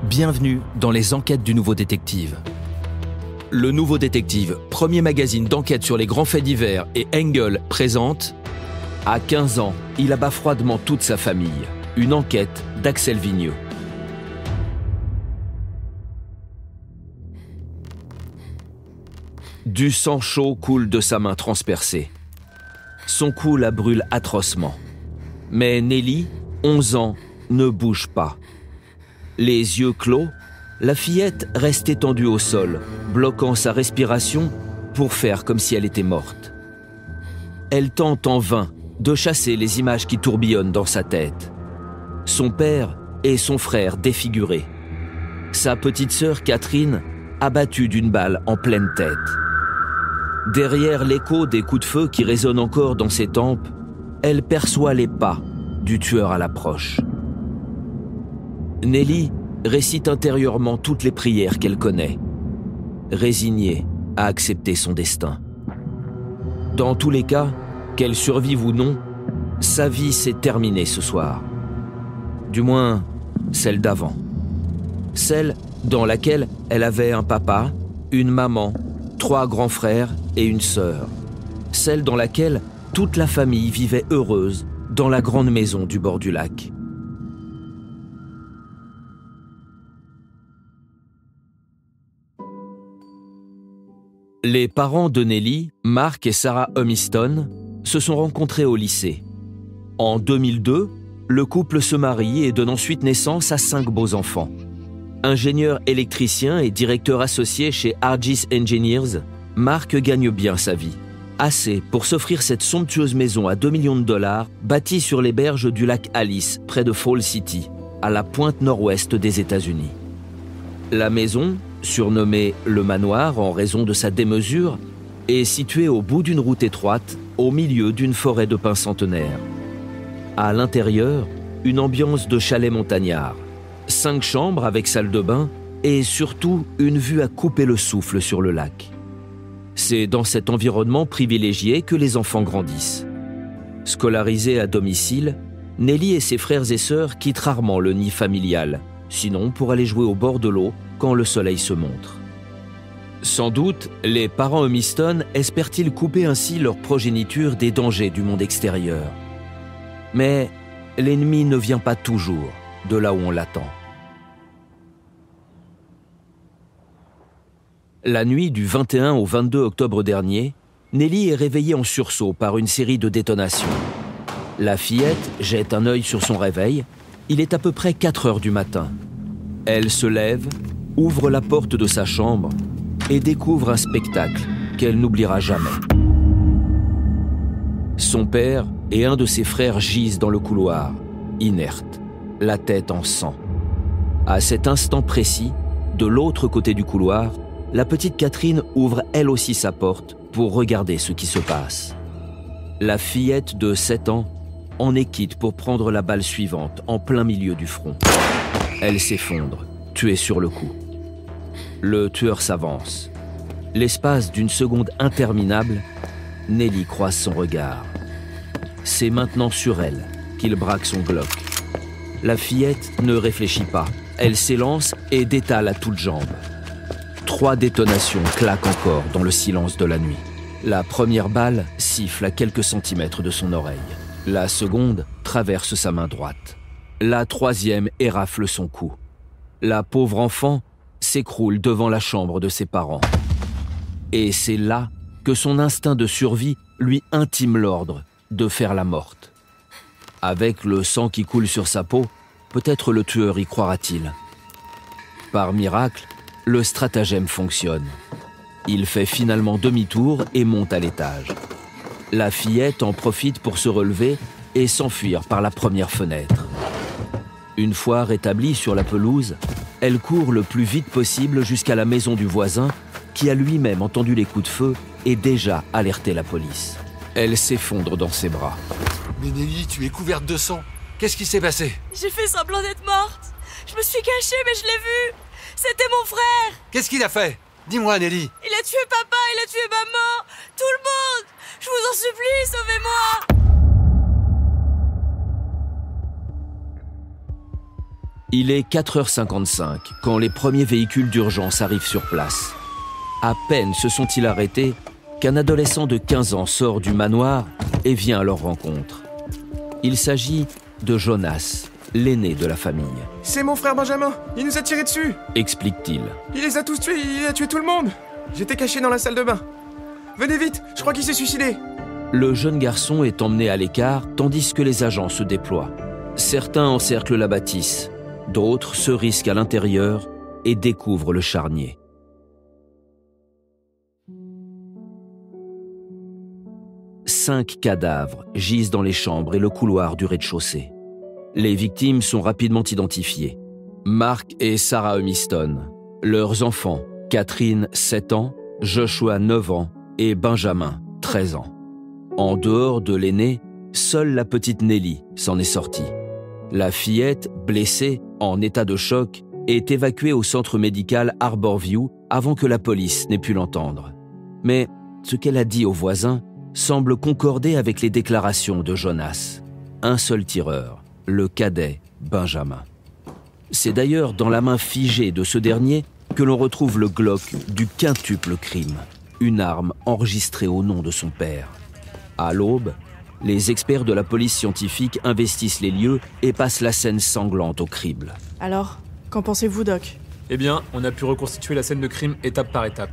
Bienvenue dans les enquêtes du Nouveau Détective. Le Nouveau Détective, premier magazine d'enquête sur les grands faits divers et Engel présente À 15 ans, il abat froidement toute sa famille. Une enquête d'Axel Vigneux. Du sang chaud coule de sa main transpercée. Son cou la brûle atrocement. Mais Nelly, 11 ans, ne bouge pas. Les yeux clos, la fillette reste étendue au sol, bloquant sa respiration pour faire comme si elle était morte. Elle tente en vain de chasser les images qui tourbillonnent dans sa tête. Son père et son frère défigurés. Sa petite sœur Catherine abattue d'une balle en pleine tête. Derrière l'écho des coups de feu qui résonnent encore dans ses tempes, elle perçoit les pas du tueur à l'approche. Nelly récite intérieurement toutes les prières qu'elle connaît, résignée à accepter son destin. Dans tous les cas, qu'elle survive ou non, sa vie s'est terminée ce soir. Du moins, celle d'avant. Celle dans laquelle elle avait un papa, une maman, 3 grands frères et une sœur. Celle dans laquelle toute la famille vivait heureuse dans la grande maison du bord du lac. Les parents de Nelly, Mark et Sarah Humiston, se sont rencontrés au lycée. En 2002, le couple se marie et donne ensuite naissance à 5 beaux enfants. Ingénieur électricien et directeur associé chez Argis Engineers, Mark gagne bien sa vie. Assez pour s'offrir cette somptueuse maison à $2 millions bâtie sur les berges du lac Alice, près de Fall City, à la pointe nord-ouest des États-Unis. La maison, surnommée le manoir en raison de sa démesure, est située au bout d'une route étroite, au milieu d'une forêt de pins centenaires. À l'intérieur, une ambiance de chalet montagnard, 5 chambres avec salle de bain et surtout une vue à couper le souffle sur le lac. C'est dans cet environnement privilégié que les enfants grandissent. Scolarisés à domicile, Nelly et ses frères et sœurs quittent rarement le nid familial, sinon pour aller jouer au bord de l'eau quand le soleil se montre. Sans doute, les parents Humiston espèrent-ils couper ainsi leur progéniture des dangers du monde extérieur. Mais l'ennemi ne vient pas toujours de là où on l'attend. La nuit du 21 au 22 octobre dernier, Nelly est réveillée en sursaut par une série de détonations. La fillette jette un œil sur son réveil. Il est à peu près 4 heures du matin. Elle se lève, ouvre la porte de sa chambre et découvre un spectacle qu'elle n'oubliera jamais. Son père et un de ses frères gisent dans le couloir, inertes, la tête en sang. À cet instant précis, de l'autre côté du couloir, la petite Catherine ouvre elle aussi sa porte pour regarder ce qui se passe. La fillette de 7 ans en est quitte pour prendre la balle suivante en plein milieu du front. Elle s'effondre, tuée sur le coup. Le tueur s'avance. L'espace d'une seconde interminable, Nelly croise son regard. C'est maintenant sur elle qu'il braque son Glock. La fillette ne réfléchit pas. Elle s'élance et détale à toutes jambes. 3 détonations claquent encore dans le silence de la nuit. La première balle siffle à quelques centimètres de son oreille. La seconde traverse sa main droite. La troisième érafle son cou. La pauvre enfant s'écroule devant la chambre de ses parents. Et c'est là que son instinct de survie lui intime l'ordre de faire la morte. Avec le sang qui coule sur sa peau, peut-être le tueur y croira-t-il. Par miracle, le stratagème fonctionne. Il fait finalement demi-tour et monte à l'étage. La fillette en profite pour se relever et s'enfuir par la première fenêtre. Une fois rétablie sur la pelouse, elle court le plus vite possible jusqu'à la maison du voisin qui a lui-même entendu les coups de feu et déjà alerté la police. Elle s'effondre dans ses bras. Mais Nelly, tu es couverte de sang. Qu'est-ce qui s'est passé? J'ai fait semblant d'être morte. Je me suis cachée, mais je l'ai vu. C'était mon frère. Qu'est-ce qu'il a fait? Dis-moi, Nelly. Il a tué papa, il a tué maman. Tout le monde. Je vous en supplie, sauvez-moi. Il est 4h55 quand les premiers véhicules d'urgence arrivent sur place. À peine se sont-ils arrêtés qu'un adolescent de 15 ans sort du manoir et vient à leur rencontre. Il s'agit de Jonas, l'aîné de la famille. « C'est mon frère Benjamin, il nous a tiré dessus !» explique-t-il. « Il les a tous tués, il a tué tout le monde. J'étais caché dans la salle de bain. Venez vite, je crois qu'il s'est suicidé !» Le jeune garçon est emmené à l'écart tandis que les agents se déploient. Certains encerclent la bâtisse, d'autres se risquent à l'intérieur et découvrent le charnier. Cinq cadavres gisent dans les chambres et le couloir du rez-de-chaussée. Les victimes sont rapidement identifiées. Mark et Sarah Humiston. Leurs enfants, Catherine, 7 ans, Joshua, 9 ans et Benjamin, 13 ans. En dehors de l'aîné, seule la petite Nelly s'en est sortie. La fillette, blessée, en état de choc, est évacuée au centre médical Arborview avant que la police n'ait pu l'entendre. Mais ce qu'elle a dit aux voisins semble concorder avec les déclarations de Jonas. Un seul tireur, le cadet Benjamin. C'est d'ailleurs dans la main figée de ce dernier que l'on retrouve le Glock du quintuple crime, une arme enregistrée au nom de son père. À l'aube, les experts de la police scientifique investissent les lieux et passent la scène sanglante au crible. Alors, qu'en pensez-vous, Doc ? Eh bien, on a pu reconstituer la scène de crime étape par étape.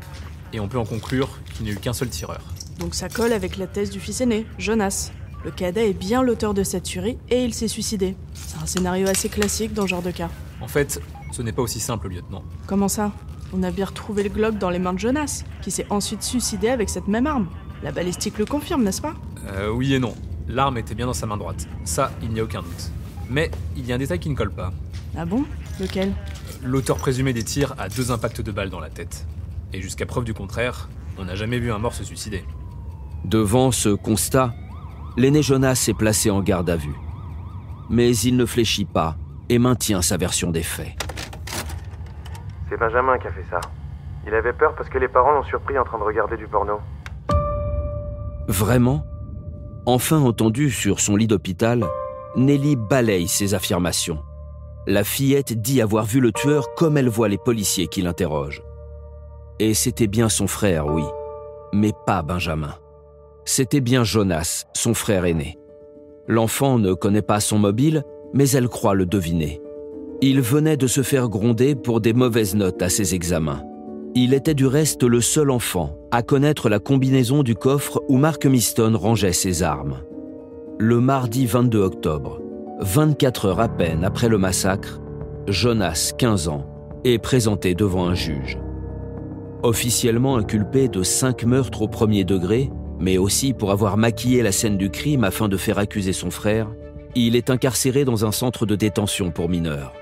Et on peut en conclure qu'il n'y a eu qu'un seul tireur. Donc ça colle avec la thèse du fils aîné, Jonas. Le cadet est bien l'auteur de cette tuerie et il s'est suicidé. C'est un scénario assez classique dans ce genre de cas. En fait, ce n'est pas aussi simple, lieutenant. Comment ça ? On a bien retrouvé le Glock dans les mains de Jonas, qui s'est ensuite suicidé avec cette même arme. La balistique le confirme, n'est-ce pas ? Oui et non. L'arme était bien dans sa main droite. Ça, il n'y a aucun doute. Mais il y a un détail qui ne colle pas. Ah bon ? Lequel ? L'auteur présumé des tirs a 2 impacts de balles dans la tête. Et jusqu'à preuve du contraire, on n'a jamais vu un mort se suicider. Devant ce constat, l'aîné Jonas est placé en garde à vue. Mais il ne fléchit pas et maintient sa version des faits. C'est Benjamin qui a fait ça. Il avait peur parce que les parents l'ont surpris en train de regarder du porno. Vraiment ? Enfin entendue sur son lit d'hôpital, Nelly balaye ses affirmations. La fillette dit avoir vu le tueur comme elle voit les policiers qui l'interrogent. Et c'était bien son frère, oui, mais pas Benjamin. C'était bien Jonas, son frère aîné. L'enfant ne connaît pas son mobile, mais elle croit le deviner. Il venait de se faire gronder pour des mauvaises notes à ses examens. Il était du reste le seul enfant à connaître la combinaison du coffre où Mark Humiston rangeait ses armes. Le mardi 22 octobre, 24 heures à peine après le massacre, Jonas, 15 ans, est présenté devant un juge. Officiellement inculpé de 5 meurtres au premier degré, mais aussi pour avoir maquillé la scène du crime afin de faire accuser son frère, il est incarcéré dans un centre de détention pour mineurs.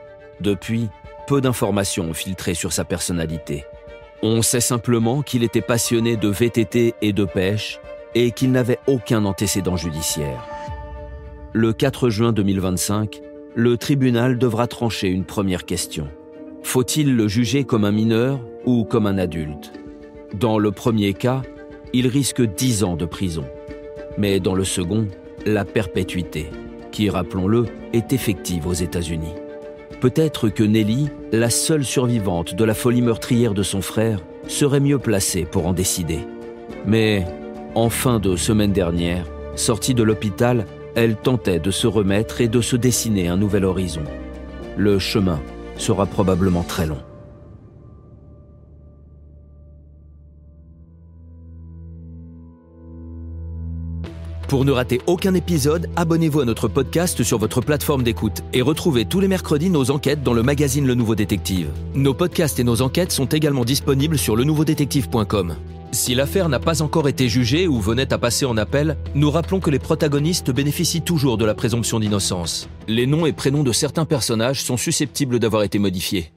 Depuis, peu d'informations ont filtré sur sa personnalité. On sait simplement qu'il était passionné de VTT et de pêche et qu'il n'avait aucun antécédent judiciaire. Le 4 juin 2025, le tribunal devra trancher une première question. Faut-il le juger comme un mineur ou comme un adulte ? Dans le premier cas, il risque 10 ans de prison. Mais dans le second, la perpétuité, qui, rappelons-le, est effective aux États-Unis. Peut-être que Nelly, la seule survivante de la folie meurtrière de son frère, serait mieux placée pour en décider. Mais, en fin de semaine dernière, sortie de l'hôpital, elle tentait de se remettre et de se dessiner un nouvel horizon. Le chemin sera probablement très long. Pour ne rater aucun épisode, abonnez-vous à notre podcast sur votre plateforme d'écoute et retrouvez tous les mercredis nos enquêtes dans le magazine Le Nouveau Détective. Nos podcasts et nos enquêtes sont également disponibles sur lenouveaudétective.com. Si l'affaire n'a pas encore été jugée ou venait à passer en appel, nous rappelons que les protagonistes bénéficient toujours de la présomption d'innocence. Les noms et prénoms de certains personnages sont susceptibles d'avoir été modifiés.